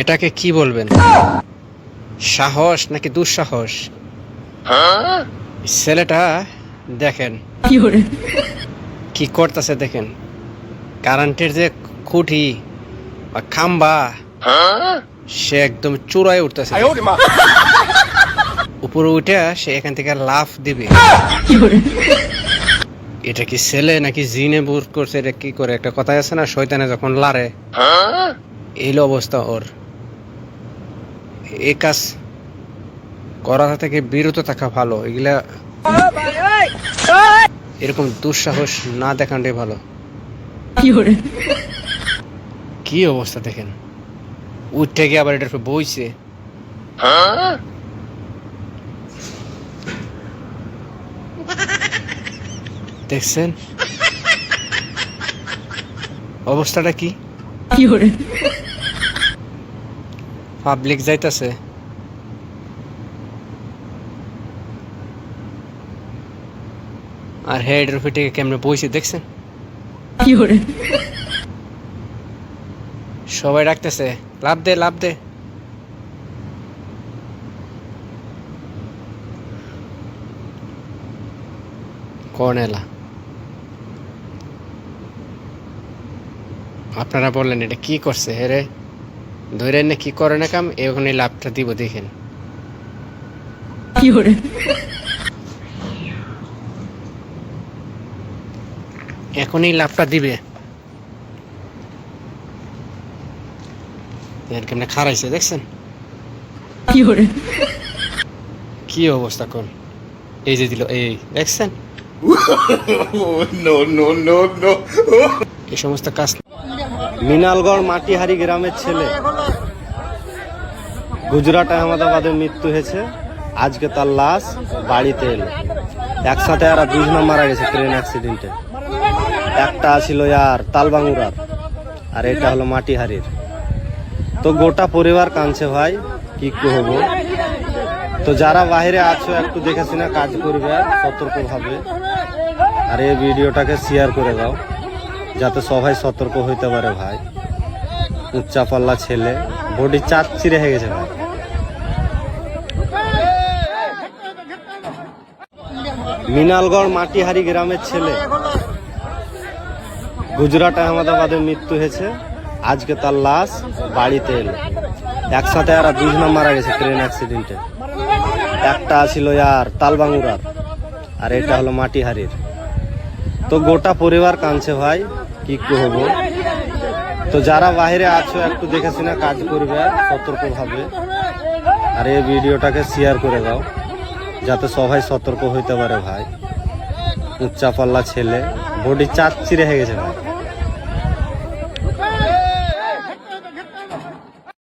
এটাকে কি বলবেন, সাহস নাকি দুঃসাহস? ছেলেটা দেখেন কি করতেছে, দেখেন কারেন্টের যে খুঁটি বা খাম্বা সে একদম চূড়ায় উঠতেছে, উপরে উঠে সে এখান থেকে লাফ দিবে। এটা কি ছেলে নাকি জিনে বুট করছে, এটা কি করে? একটা কথা আছে না, শয়তানে যখন লারে এই অবস্থা ওর। এই কাজ করা থেকে বিরত থাকা ভালো, এগুলা এরকম দুঃসাহস না দেখানটাই ভালো। কি অবস্থা দেখেন, উঠে গিয়ে আবার এটার বইছে। দেখছেন অবস্থাটা কি? পাবলিক যাইতাছে, আর হেডের উপরে থেকে কেমনে বইছে দেখছেন? সবাই ডাকতেছে লাভ দে লাভ দে। কর্নেলা, আপনারা বললেন এটা কি করছে? হেরে ধরে না কি করে না কাম, এখনই লাভটা দিব দেখেন। এখনই লাভটা দিবে, কেমনে খারাইছে দেখছেন? কি অবস্থা কোন, এই যে দিল, এই দেখছেন? এই সমস্ত কাজ। মিনালগড় মাটিহারি গ্রামের ছেলে গুজরাট আহমেদাবাদে মৃত্যু হয়েছে, আজকে তার লাশ বাড়িতে এলো। একসাথে আর দুজন মারা গেছে ট্রেন অ্যাক্সিডেন্টে। একটা ছিল আর তালবাঙ্গুরার, আর এটা হলো মাটিহারির। তো গোটা পরিবার কাঁদছে ভাই, কি হবো। তো যারা বাইরে আছো একটু দেখে শুনে কাজ করবে সতর্কভাবে, আর এই ভিডিওটাকে শেয়ার করে দাও যাতে সবাই সতর্ক হইতে পারে ভাই। উচ্চা পাল্লা ছেলে, বডি চাচ্ছি রেখে গেছে ভাই। মিনালগড় মাটিহারি গ্রামের ছেলে গুজরাট আহমেদাবাদে মৃত্যু হয়েছে, আজকে তার লাশ বাড়িতে এলো। একসাথে আর দুজন মারা গেছে ট্রেন অ্যাক্সিডেন্টে। একটা ছিল আর তালবাঙ্গুরার, আর এটা হলো মাটিহারির। তো গোটা পরিবার কাঁদছে ভাই, কি হবো। তো যারা বাইরে আছো একটু দেখে শুনে কাজ করবে সতর্কভাবে, আর এই ভিডিওটাকে শেয়ার করে দাও যাতে সবাই সতর্ক হইতে পারে ভাই। উচ্চা পাল্লা ছেলে, বডি চাচ্ছি রেখে গেছে ভাই।